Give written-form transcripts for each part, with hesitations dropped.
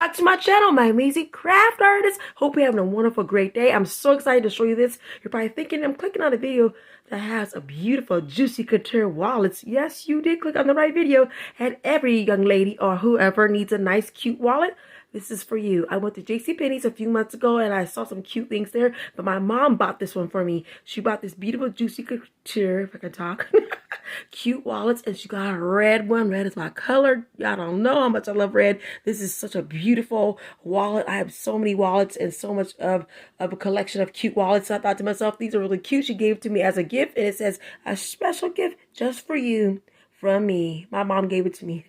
Back to my channel, my amazing craft artist. Hope you're having a wonderful, great day. I'm so excited to show you this. You're probably thinking I'm clicking on a video that has a beautiful, juicy couture wallets. Yes, you did click on the right video. And every young lady or whoever needs a nice, cute wallet, this is for you. I went to j.c.penny's a few months ago and I saw some cute things there, but my mom bought this one for me. She bought this beautiful, juicy couture, if I can talk, cute wallets, and she got a red one. Red is my color. Y'all don't know how much I love red. This is such a beautiful wallet. I have so many wallets and so much of a collection of cute wallets. So I thought to myself, these are really cute. She gave it to me as a gift, and it says, a special gift just for you from me. My mom gave it to me.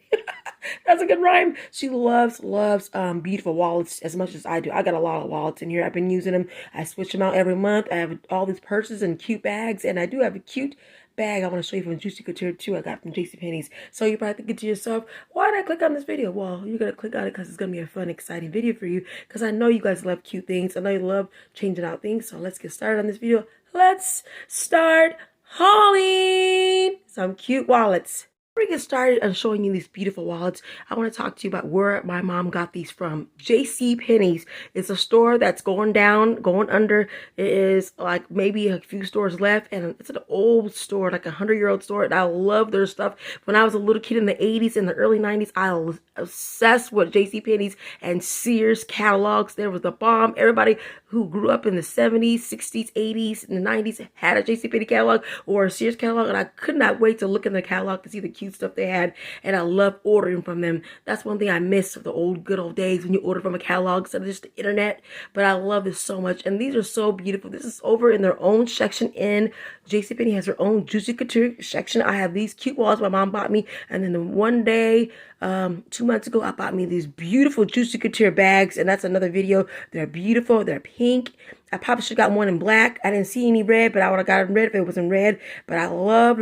That's a good rhyme. She loves beautiful wallets as much as I do. I got a lot of wallets in here. I've been using them. I switch them out every month. I have all these purses and cute bags, and I do have a cute bag I want to show you from Juicy Couture too. I got from j.c.penny's. So you're probably thinking to yourself, why did I click on this video? Well, you're gonna click on it because it's gonna be a fun, exciting video for you, because I know you guys love cute things. I know you love changing out things. So let's get started on this video. Let's start hauling some cute wallets. Before we get started on showing you these beautiful wallets, I want to talk to you about where my mom got these from. j.c.penny's is a store that's going under. It is like maybe a few stores left, and it's an old store, like a 100-year-old store, and I love their stuff. When I was a little kid in the 80s and the early 90s, I was obsessed with j.c.penny's and Sears catalogs. There was the bomb. Everybody who grew up in the 70s, 60s, 80s, and the 90s had a j.c.penny catalog or a Sears catalog, and I could not wait to look in the catalog to see the cute stuff they had, and I love ordering from them. That's one thing I miss of the good old days when you order from a catalog instead of just the internet. But I love this so much, and these are so beautiful. This is over in their own section in j.c.penny has her own Juicy Couture section. I have these cute wallets my mom bought me, and then the one day 2 months ago I bought me these beautiful Juicy Couture bags, and that's another video. They're beautiful. They're pink. I probably should have got one in black. I didn't see any red, but I would have got it in red if it was in red. But I love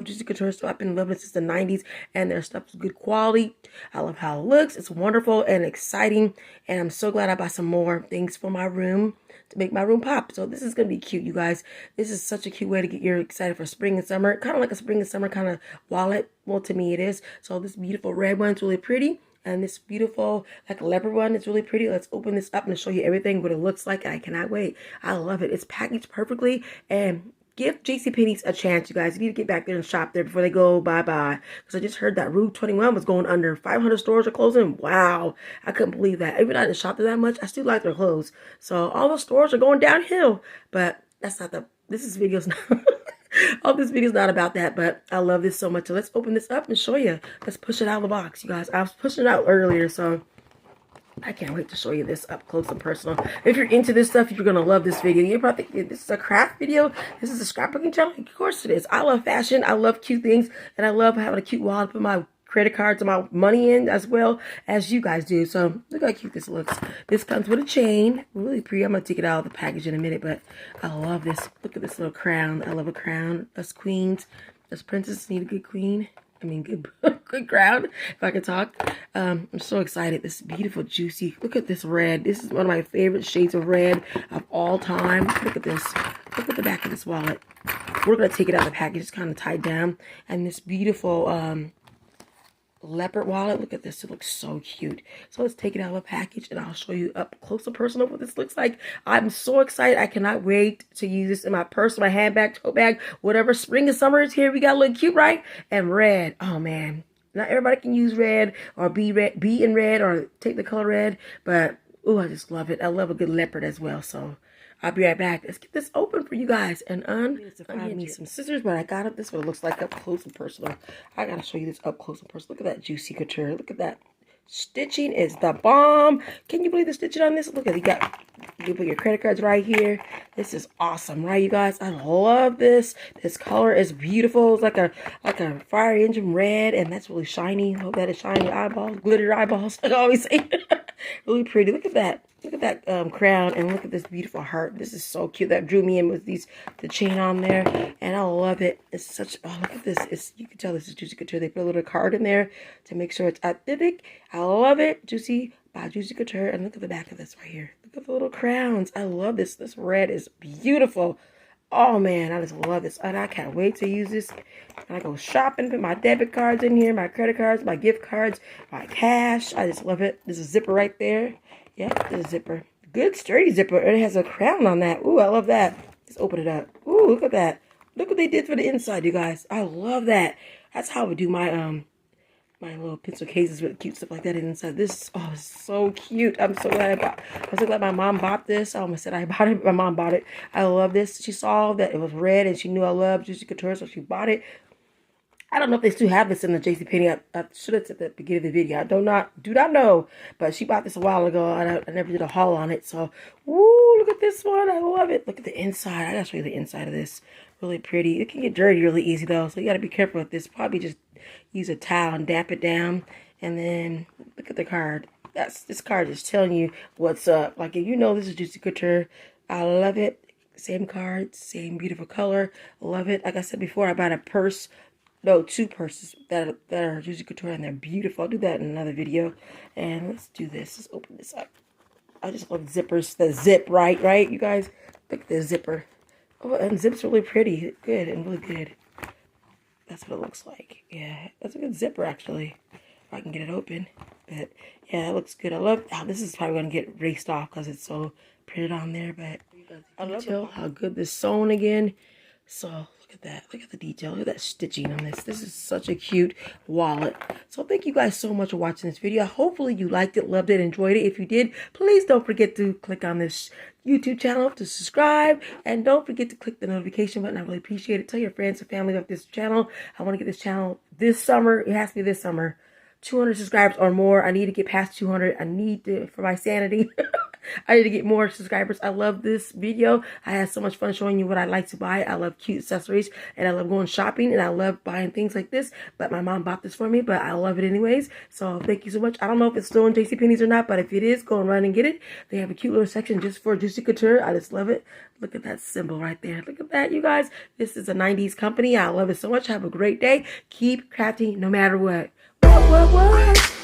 Juicy Couture. So I've been loving it since the 90s, and their stuff is good quality. I love how it looks. It's wonderful and exciting, and I'm so glad I bought some more things for my room to make my room pop. So this is going to be cute, you guys. This is such a cute way to get you excited for spring and summer. Kind of like a spring and summer kind of wallet. Well, to me it is. So this beautiful red one's really pretty. And this beautiful, like, leopard one is really pretty. Let's open this up and show you everything, what it looks like. I cannot wait. I love it. It's packaged perfectly. And give j.c.penny's a chance, you guys. You need to get back there and shop there before they go bye-bye. Because I just heard that Rue 21 was going under. 500 stores are closing. Wow. I couldn't believe that. Even though I didn't shop there that much, I still like their clothes. So all the stores are going downhill. But that's not the... This is videos now. Oh, this video is not about that, but I love this so much. So let's open this up and show you. Let's push it out of the box, you guys. I was pushing it out earlier, so I can't wait to show you this up close and personal. If you're into this stuff, you're going to love this video. You're probably thinking, this is a craft video? This is a scrapbooking channel? Of course it is. I love fashion. I love cute things, and I love having a cute wallet to put my credit cards and my money in as well as you guys do. So look how cute this looks. This comes with a chain. Really pretty. I'm going to take it out of the package in a minute, but I love this. Look at this little crown. I love a crown. Us queens, us princesses need a good queen. I mean, good crown, if I can talk. I'm so excited. This beautiful, juicy. Look at this red. This is one of my favorite shades of red of all time. Look at this. Look at the back of this wallet. We're going to take it out of the package. It's kind of tied down. And this beautiful leopard wallet. Look at this. It looks so cute. So let's take it out of the package and I'll show you up close and personal what this looks like. I'm so excited. I cannot wait to use this in my purse, my handbag, tote bag, whatever. Spring and summer is here. We got to look cute, right? And red. Oh man. Not everybody can use red or be in red or take the color red, but oh, I just love it. I love a good leopard as well. So I'll be right back. Let's get this open for you guys. And I need some scissors, but I got it. This is what it looks like up close and personal. I got to show you this up close and personal. Look at that Juicy Couture. Look at that. Stitching is the bomb. Can you believe the stitching on this? Look at it. You put your credit cards right here. This is awesome, right, you guys? I love this. This color is beautiful. It's like a fire engine red, and that's really shiny. Hope that is shiny eyeballs, glitter eyeballs. I always say, really pretty. Look at that. Look at that crown, and look at this beautiful heart. This is so cute. That drew me in with the chain on there, and I love it. It's such, oh, look at this. You can tell this is Juicy Couture. They put a little card in there to make sure it's authentic. I love it. Juicy by Juicy Couture. And look at the back of this right here. Look at the little crowns. I love this. This red is beautiful. Oh man, I just love this. And I can't wait to use this. And I go shopping, put my debit cards in here, my credit cards, my gift cards, my cash. I just love it. There's a zipper right there. Yep, there's a zipper. Good sturdy zipper. And it has a crown on that. Ooh, I love that. Let's open it up. Ooh, look at that. Look what they did for the inside, you guys. I love that. That's how I would do my my little pencil cases with cute stuff like that inside. This, oh, so cute. I'm so glad I'm so glad my mom bought this. I almost said I bought it. My mom bought it. I love this. She saw that it was red and she knew I loved Juicy Couture, so she bought it. I don't know if they still have this in the j.c.penny. I should have said at the beginning of the video. I do not know. But she bought this a while ago, and I never did a haul on it. So, woo, look at this one. I love it. Look at the inside. I gotta show you the inside of this. Really pretty. It can get dirty really easy, though. So, you gotta be careful with this. Probably just use a towel and damp it down. And then, look at the card. This card is telling you what's up. Like, if you know this is Juicy Couture, I love it. Same card, same beautiful color. Love it. Like I said before, I bought a purse. No, 2 purses that are Juicy Couture, and they're beautiful. I'll do that in another video. And let's do this. Let's open this up. I just love zippers. The zip, right, you guys? Look at the zipper. Oh, and zip's really pretty. Good and really good. That's what it looks like. Yeah, that's a good zipper, actually. If I can get it open. But, yeah, it looks good. I love how this is probably going to get raced off because it's so printed on there. But I love how good this sewn again. So, look at that. Look at the detail. Look at that stitching on this. This is such a cute wallet. So, thank you guys so much for watching this video. Hopefully, you liked it, loved it, enjoyed it. If you did, please don't forget to click on this YouTube channel to subscribe. And don't forget to click the notification button. I really appreciate it. Tell your friends and family about this channel. I want to get this channel this summer. It has to be this summer. 200 subscribers or more. I need to get past 200. I need to, for my sanity. I need to get more subscribers. I love this video. I had so much fun showing you what I like to buy. I love cute accessories and I love going shopping and I love buying things like this. But my mom bought this for me, but I love it anyways. So thank you so much. I don't know if it's still in j.c.penny's or not, but if it is, go and run and get it. They have a cute little section just for Juicy Couture. I just love it. Look at that symbol right there. Look at that, you guys. This is a 90s company. I love it so much. Have a great day. Keep crafting no matter what. What?